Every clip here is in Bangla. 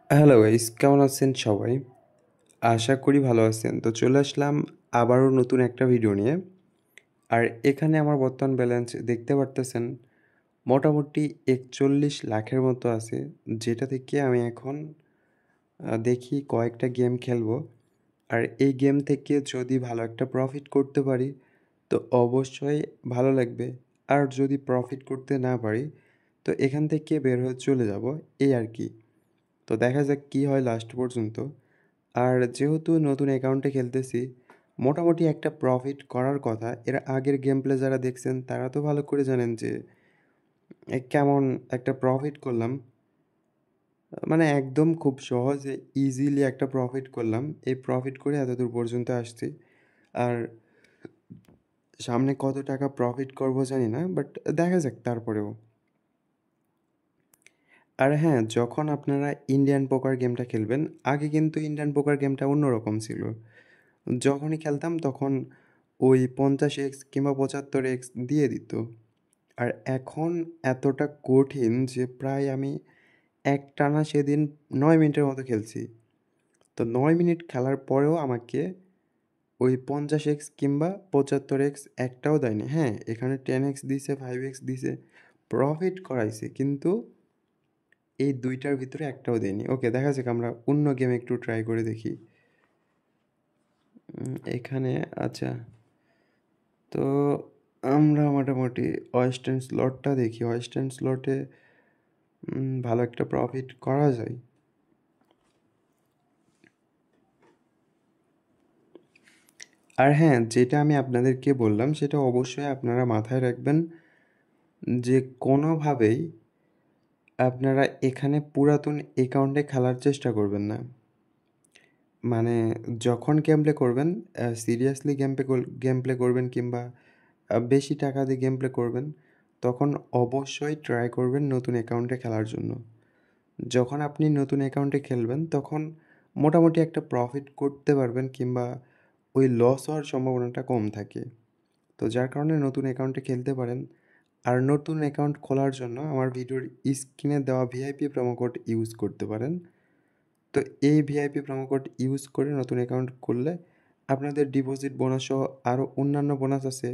হ্যালো গাইস, কেমন আছেন সবাই? আশা করি ভালো আছেন। তো চলে আসলাম আবারও নতুন একটা ভিডিও নিয়ে। আর এখানে আমার বর্তমান ব্যালেন্স দেখতে পারতেছেন মোটামুটি ৪১ লাখের মতো আছে, যেটা থেকে আমি এখন দেখি কয়েকটা গেম খেলবো। আর এই গেম থেকে যদি ভালো একটা প্রফিট করতে পারি তো অবশ্যই ভালো লাগবে। আর যদি প্রফিট করতে না পারি তো এখান থেকে বের হয়ে চলে যাব, এই আর কি। তো দেখা যাক কী হয় লাস্ট পর্যন্ত। আর যেহেতু নতুন অ্যাকাউন্টে খেলতেছি, মোটামুটি একটা প্রফিট করার কথা। এর আগের গেম প্লে যারা দেখছেন তারা তো ভালো করে জানেন যে কেমন একটা প্রফিট করলাম। মানে একদম খুব সহজে ইজিলি একটা প্রফিট করলাম। এই প্রফিট করে এতদূর পর্যন্ত আসছি। আর সামনে কত টাকা প্রফিট করব জানি না, বাট দেখা যাক তারপরেও। আর হ্যাঁ, যখন আপনারা ইন্ডিয়ান পোকার গেমটা খেলবেন, আগে কিন্তু ইন্ডিয়ান পোকার গেমটা অন্যরকম ছিল। যখনই খেলতাম তখন ওই 50x কিংবা 75x দিয়ে দিত। আর এখন এতটা কঠিন যে প্রায় আমি একটানা সেদিন 9 মিনিটের মতো খেলছি। তো 9 মিনিট খেলার পরেও আমাকে ওই 50x কিংবা 75x একটাও দেয়নি। হ্যাঁ, এখানে 10x দিছে, 5x দিছে, প্রফিট করাইছে, কিন্তু এই দুইটার ভিতরে একটাও দেয়নি। ওকে, দেখা যাক, আমরা অন্য গেম একটু ট্রাই করে দেখি। এখানে আচ্ছা, তো আমরা মোটামুটি ওয়েস্টার্ন স্লটটা দেখি। ওয়েস্টার্ন স্লটে ভালো একটা প্রফিট করা যায়। আর হ্যাঁ, যেটা আমি আপনাদেরকে বললাম সেটা অবশ্যই আপনারা মাথায় রাখবেন যে কোনোভাবেই আপনারা এখানে পুরাতন অ্যাকাউন্টে খেলার চেষ্টা করবেন না। মানে যখন গেম প্লে করবেন, সিরিয়াসলি গেম প্লে করবেন কিংবা বেশি টাকা দিয়ে গেম প্লে করবেন, তখন অবশ্যই ট্রাই করবেন নতুন অ্যাকাউন্টে খেলার জন্য। যখন আপনি নতুন অ্যাকাউন্টে খেলবেন তখন মোটামুটি একটা প্রফিট করতে পারবেন কিংবা ওই লস হওয়ার সম্ভাবনাটা কম থাকে। তো যার কারণে নতুন অ্যাকাউন্টে খেলতে পারেন। আর নতুন অ্যাকাউন্ট খোলার জন্য আমার ভিডিওর স্ক্রিনে দেওয়া ভিআইপি প্রোমো কোড ইউজ করতে পারেন। তো এই ভিআইপি প্রোমো কোড ইউজ করে নতুন অ্যাকাউন্ট খুললে আপনাদের ডিপোজিট বোনাস সহ আরও অন্যান্য বোনাস আছে।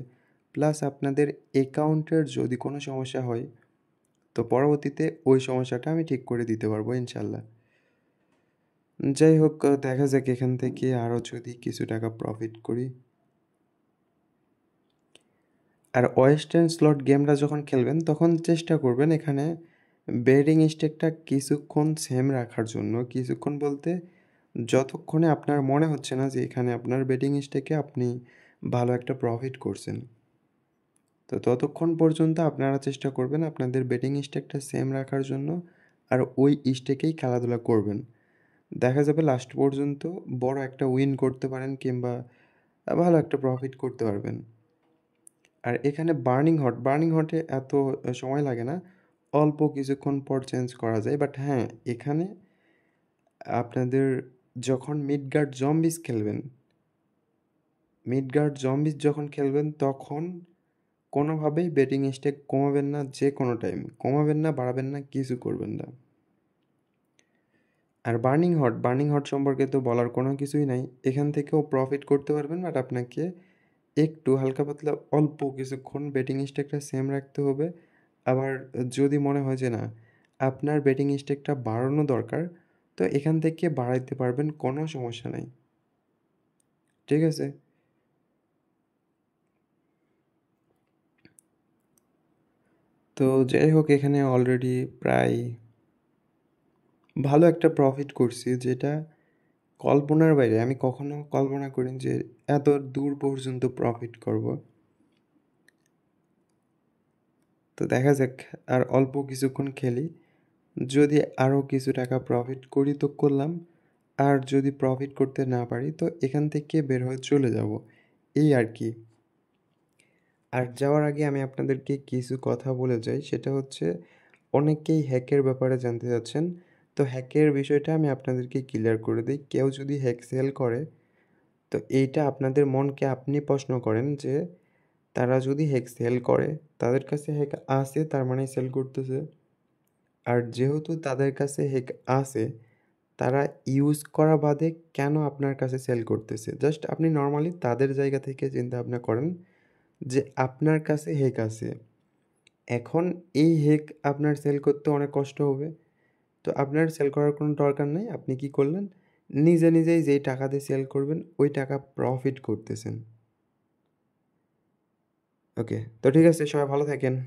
প্লাস আপনাদের অ্যাকাউন্টের যদি কোনো সমস্যা হয় তো পরবর্তীতে ওই সমস্যাটা আমি ঠিক করে দিতে পারবো ইনশাল্লাহ। যাই হোক, দেখা যাক এখান থেকে আরও যদি কিছু টাকা প্রফিট করি। আর ওয়েস্টার্ন স্লট গেমটা যখন খেলবেন তখন চেষ্টা করবেন এখানে বেটিং স্টেকটা কিছুক্ষণ সেম রাখার জন্য। কিছুক্ষণ বলতে যতক্ষণে আপনার মনে হচ্ছে না যে এখানে আপনার বেটিং স্টেকে আপনি ভালো একটা প্রফিট করছেন, তো ততক্ষণ পর্যন্ত আপনারা চেষ্টা করবেন আপনাদের বেটিং স্টেকটা সেম রাখার জন্য। আর ওই স্টেকেই খেলাধুলা করবেন। দেখা যাবে লাস্ট পর্যন্ত বড় একটা উইন করতে পারেন কিংবা ভালো একটা প্রফিট করতে পারবেন। আর এখানে বার্নিং হটে এত সময় লাগে না, অল্প কিছুক্ষণ পর চেঞ্জ করা যায়। বাট হ্যাঁ, এখানে আপনাদের যখন মিডগার্ড জম্বিস যখন খেলবেন তখন কোনোভাবেই বেটিং স্টেক কমাবেন না। যে কোনো টাইম কমাবেন না, বাড়াবেন না, কিছু করবেন না। আর বার্নিং হট সম্পর্কে তো বলার কোনো কিছুই নাই। এখান থেকেও প্রফিট করতে পারবেন, বাট আপনাকে একটু হালকা পাতলা অল্প কিছুক্ষণ বেটিং স্টেকটা সেম রাখতে হবে। আবার যদি মনে হয় যে না, আপনার বেটিং স্টেকটা বাড়ানো দরকার, তো এখান থেকে বাড়াইতে পারবেন, কোনো সমস্যা নাই। ঠিক আছে? তো যাই হোক, এখানে অলরেডি প্রায় ভালো একটা প্রফিট করছি, যেটা কল্পনার বাইরে। আমি কখনো কল্পনা করিনি যে এত দূর পর্যন্ত প্রফিট করব। তো দেখা যাক, আর অল্প কিছুক্ষণ খেলি। যদি আরও কিছু টাকা প্রফিট করি তো করলাম, আর যদি প্রফিট করতে না পারি তো এখান থেকে বের হয়ে চলে যাব, এই আর কি। আর যাওয়ার আগে আমি আপনাদেরকে কিছু কথা বলে যাই, সেটা হচ্ছে অনেকেই হ্যাকের ব্যাপারে জানতে চাচ্ছেন। তো হ্যাকের বিষয়টা আমি আপনাদেরকে ক্লিয়ার করে দিই। কেউ যদি হ্যাক সেল করে তো এইটা আপনাদের মনকে আপনি প্রশ্ন করেন যে তারা যদি হ্যাক সেল করে, তাদের কাছে হ্যাক আছে তার মানে সেল করতেছে। আর যেহেতু তাদের কাছে হ্যাক আছে তারা ইউজ করা বাদে কেন আপনার কাছে সেল করতেছে? জাস্ট আপনি নরমালি তাদের জায়গা থেকে চিন্তা-ভাবনা করেন যে আপনার কাছে হেক আছে। এখন এই হেক আপনার সেল করতে অনেক কষ্ট হবে। তো আপনার সেল করার কোনো দরকার নাই। আপনি কি করলেন? নিজেই যেই টাকা দিয়ে সেল করবেন, ওই টাকা প্রফিট করতেছেন। ওকে। তো ঠিক আছে, সবাই ভালো থাকেন।